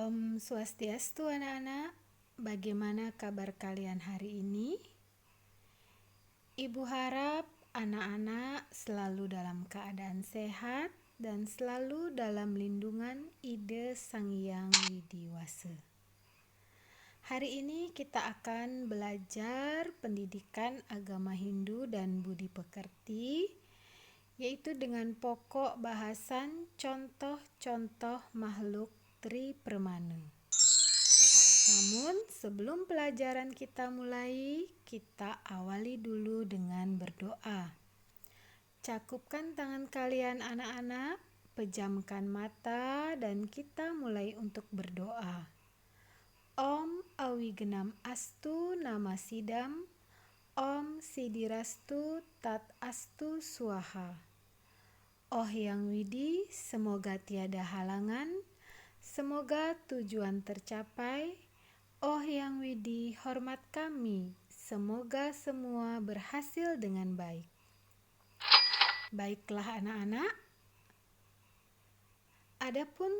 Om Swastiastu anak-anak, bagaimana kabar kalian hari ini? Ibu harap anak-anak selalu dalam keadaan sehat dan selalu dalam lindungan Ide Sang Hyang Widi Wase. Hari ini kita akan belajar pendidikan agama Hindu dan budi pekerti, yaitu dengan pokok bahasan contoh-contoh makhluk Tripermana. Namun sebelum pelajaran kita mulai, kita awali dulu dengan berdoa. Cakupkan tangan kalian anak-anak, pejamkan mata dan kita mulai untuk berdoa. Om Awigenam Astu Nama Sidam, Om Sidirastu Tat Astu Swaha. Oh Hyang Widi, semoga tiada halangan, semoga tujuan tercapai. Oh Hyang Widi, hormat kami, semoga semua berhasil dengan baik. Baiklah anak-anak, adapun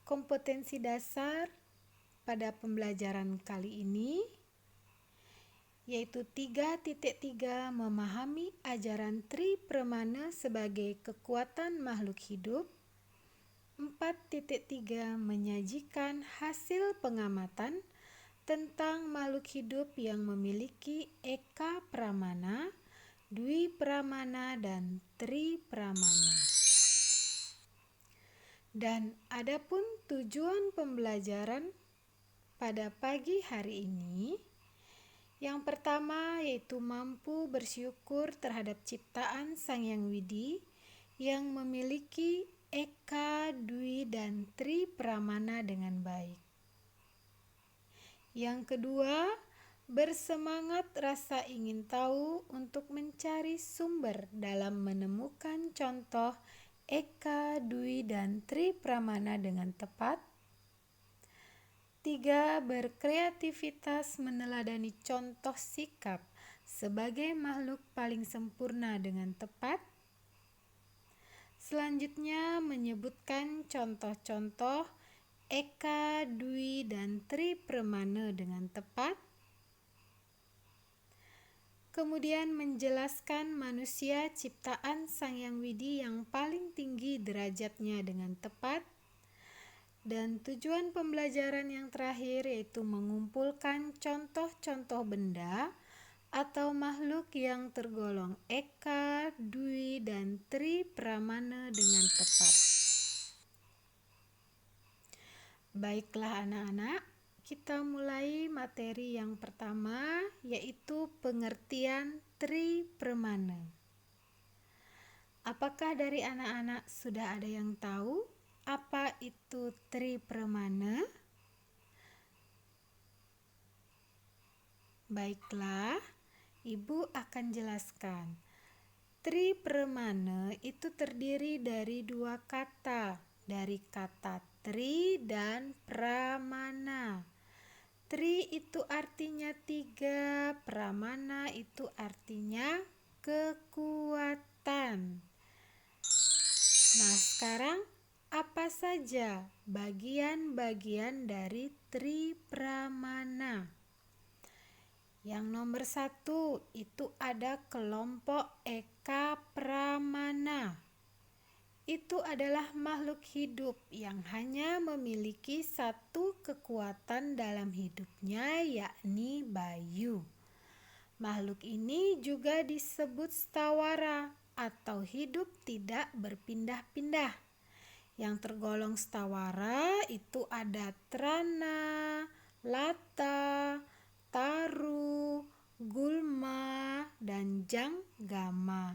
kompetensi dasar pada pembelajaran kali ini, yaitu 3.3 memahami ajaran Tripermana sebagai kekuatan makhluk hidup. 4.3 menyajikan hasil pengamatan tentang makhluk hidup yang memiliki Eka Pramana, Dwi Pramana, dan Tri Pramana. Dan adapun tujuan pembelajaran pada pagi hari ini, yang pertama yaitu mampu bersyukur terhadap ciptaan Sang Hyang Widi yang memiliki Eka, Dwi, dan Tri Pramana dengan baik. Yang kedua, bersemangat rasa ingin tahu untuk mencari sumber dalam menemukan contoh Eka, Dwi, dan Tri Pramana dengan tepat. 3. Berkreativitas meneladani contoh sikap sebagai makhluk paling sempurna dengan tepat. Selanjutnya menyebutkan contoh-contoh Eka, Dwi, dan Tri Pramana dengan tepat. Kemudian menjelaskan manusia ciptaan Sang Hyang Widi yang paling tinggi derajatnya dengan tepat. Dan tujuan pembelajaran yang terakhir yaitu mengumpulkan contoh-contoh benda atau makhluk yang tergolong Eka, Dwi, dan Tri Pramana dengan tepat. Baiklah anak-anak, kita mulai materi yang pertama, yaitu pengertian Tripermana. Apakah dari anak-anak sudah ada yang tahu apa itu Tripermana? Baiklah, Ibu akan jelaskan. Tripermana itu terdiri dari dua kata, dari kata tri dan pramana. Tri itu artinya 3, pramana itu artinya kekuatan. Nah, sekarang apa saja bagian-bagian dari Tripramana? Yang nomor 1 itu ada kelompok Eka Pramana. Itu adalah makhluk hidup yang hanya memiliki satu kekuatan dalam hidupnya, yakni bayu. Makhluk ini juga disebut stawara atau hidup tidak berpindah-pindah. Yang tergolong stawara itu ada Trana, Lata, Taru, Gulma, dan Janggama.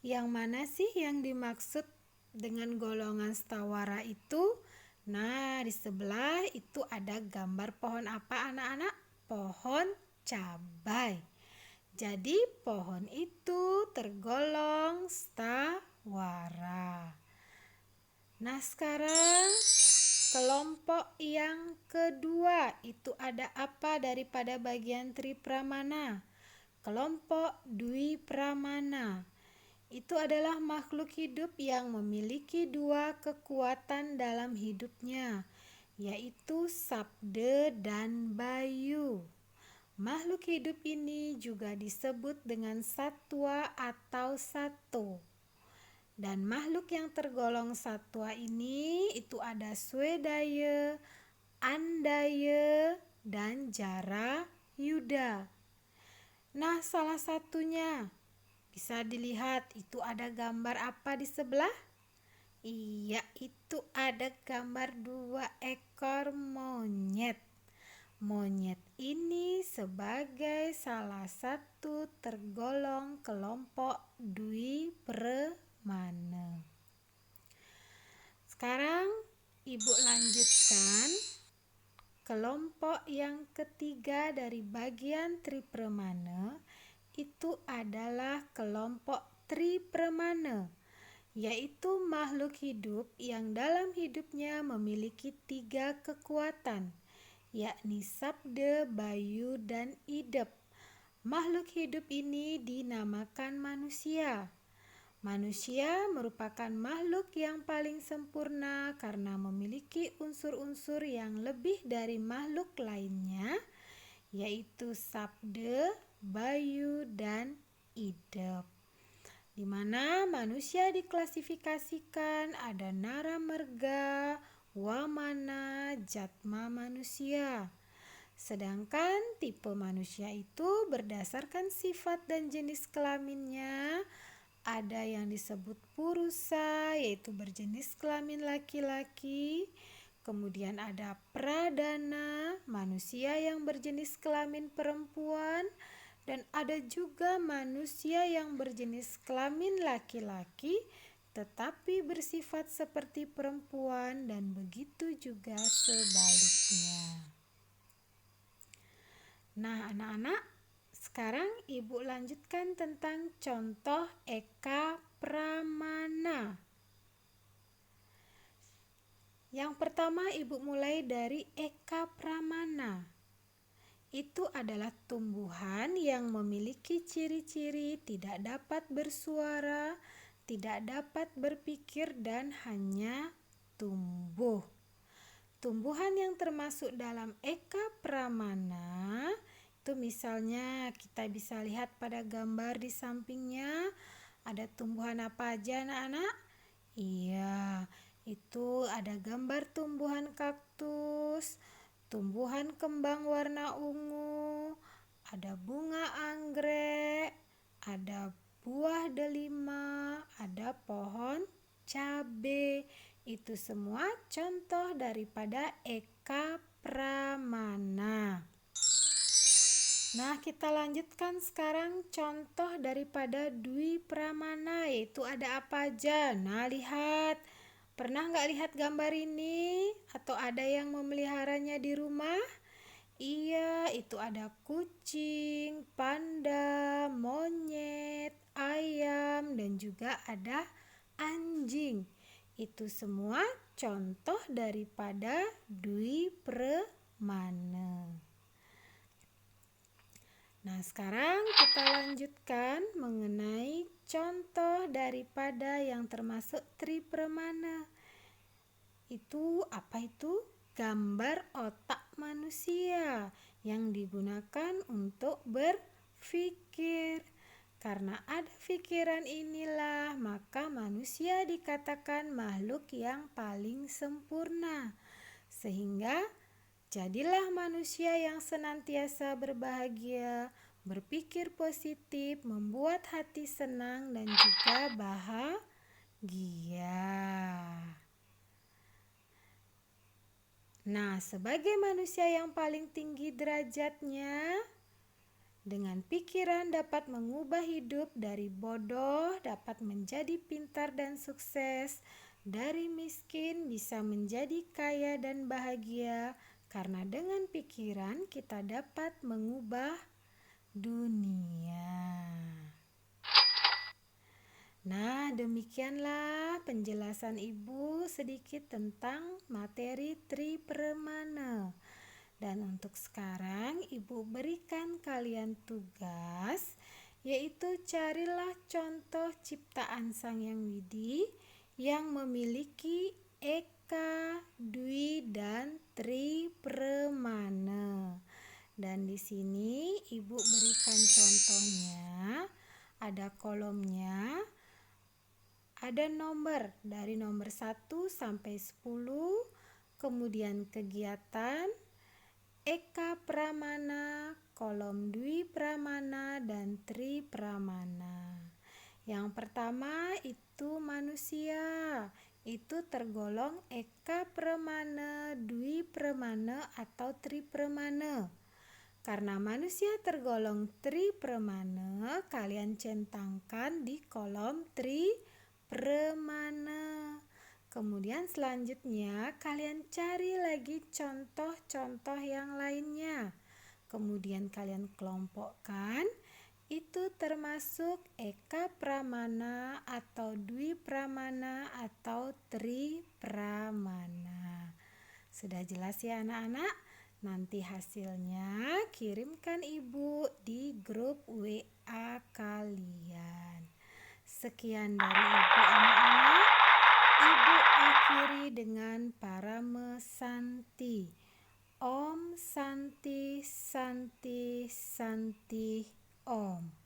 Yang mana sih yang dimaksud dengan golongan stawara itu? Nah, di sebelah itu ada gambar pohon apa anak-anak? Pohon cabai. Jadi pohon itu tergolong stawara. Nah, sekarang kelompok yang kedua itu ada apa daripada bagian Tripramana? Kelompok Dwi Pramana. Itu adalah makhluk hidup yang memiliki dua kekuatan dalam hidupnya, yaitu Sabda dan Bayu. Makhluk hidup ini juga disebut dengan satwa atau sato. Dan makhluk yang tergolong satwa ini itu ada Swedaya, Andaya, dan Jarayuda. Nah, salah satunya bisa dilihat itu ada gambar apa di sebelah? Iya, itu ada gambar 2 ekor monyet. Monyet ini sebagai salah satu tergolong kelompok Dwipremana. Sekarang Ibu lanjutkan kelompok yang ketiga dari bagian Tripremana, itu adalah kelompok Tripremana, yaitu makhluk hidup yang dalam hidupnya memiliki 3 kekuatan, yakni Sabda, Bayu, dan Idep. Makhluk hidup ini dinamakan manusia. Manusia merupakan makhluk yang paling sempurna karena memiliki unsur-unsur yang lebih dari makhluk lainnya, yaitu Sabda, Bayu, dan Idep. Di mana manusia diklasifikasikan ada Nara Merga, Wamana, Jatma manusia. Sedangkan tipe manusia itu berdasarkan sifat dan jenis kelaminnya. Ada yang disebut Purusa, yaitu berjenis kelamin laki-laki. Kemudian ada Pradana, manusia yang berjenis kelamin perempuan. Dan ada juga manusia yang berjenis kelamin laki-laki tetapi bersifat seperti perempuan, dan begitu juga sebaliknya. Nah, anak-anak, sekarang Ibu lanjutkan tentang contoh Eka Pramana. Yang pertama Ibu mulai dari Eka Pramana. Itu adalah tumbuhan yang memiliki ciri-ciri tidak dapat bersuara, tidak dapat berpikir, dan hanya tumbuh. Tumbuhan yang termasuk dalam Eka Pramana itu misalnya kita bisa lihat pada gambar di sampingnya. Ada tumbuhan apa aja anak-anak? Iya, itu ada gambar tumbuhan kaktus, tumbuhan kembang warna ungu, ada bunga anggrek, ada buah delima, ada pohon cabe. Itu semua contoh daripada Eka Pramana. Nah, kita lanjutkan sekarang contoh daripada Dwipramana, yaitu ada apa aja. Nah, lihat. Pernah nggak lihat gambar ini? Atau ada yang memeliharanya di rumah? Iya, itu ada kucing, panda, monyet, ayam, dan juga ada anjing. Itu semua contoh daripada Dwipramana. Nah, sekarang kita lanjutkan mengenai contoh daripada yang termasuk Tripremana. Itu apa itu? Gambar otak manusia yang digunakan untuk berpikir. Karena ada pikiran inilah, maka manusia dikatakan makhluk yang paling sempurna. Sehingga jadilah manusia yang senantiasa berbahagia, berpikir positif, membuat hati senang dan juga bahagia. Nah, sebagai manusia yang paling tinggi derajatnya, dengan pikiran dapat mengubah hidup dari bodoh, dapat menjadi pintar dan sukses, dari miskin bisa menjadi kaya dan bahagia, karena dengan pikiran kita dapat mengubah dunia. Nah, demikianlah penjelasan Ibu sedikit tentang materi Tripremana. Dan untuk sekarang Ibu berikan kalian tugas, yaitu carilah contoh ciptaan Sang Hyang Widi yang memiliki Eka, Dwi, dan sini Ibu berikan contohnya, ada kolomnya, ada nomor dari nomor 1 sampai 10, kemudian kegiatan, Eka Pramana, kolom Dwi Pramana, dan Tri Pramana. Yang pertama itu manusia, itu tergolong Eka Pramana, Dwi Pramana, atau Tri Pramana. Karena manusia tergolong Tri Pramana, kalian centangkan di kolom Tri Pramana. Kemudian selanjutnya kalian cari lagi contoh-contoh yang lainnya. Kemudian kalian kelompokkan, itu termasuk Eka Pramana atau Dwi Pramana atau Tri Pramana. Sudah jelas ya anak-anak? Nanti hasilnya kirimkan Ibu di grup WA kalian. Sekian dari Ibu anak-anak. Ibu akhiri dengan Parame Santi. Om Santi Santi Santi Om.